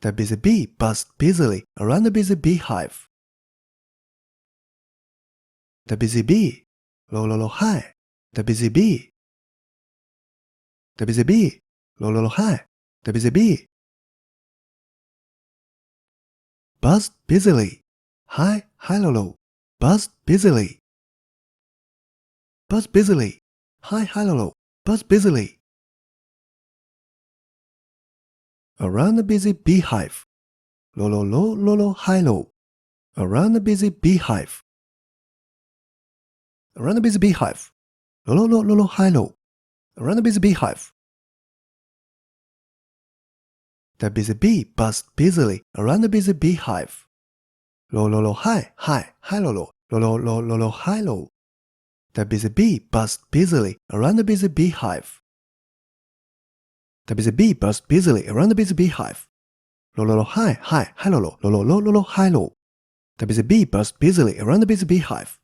The busy bee buzzed busily around the busy beehive. The busy bee, low, low, low, high. The busy bee. The busy bee, low, low, low, high. The busy bee. Buzzed busily, high, high, low, low. Buzzed busily. Buzz busily, high, high, low, low. Buzz busily. Around the busy beehive. Low, low, low, low, low, high, low. Around the busy beehive. Around the busy beehive. Low, low, low, low, low, high, low. Around the busy beehive. The busy bee buzzed busily around the busy beehive. Low, low, low, high, high, high, low, low, low, low, low, low, low, high, low. The busy bee buzzed busily around the busy beehive. The busy bee buzzed busily around the busy beehive. Low, low, low, high, high, high, low, low, low, low, low, low, high, low. The busy bee buzzed busily around the busy beehive.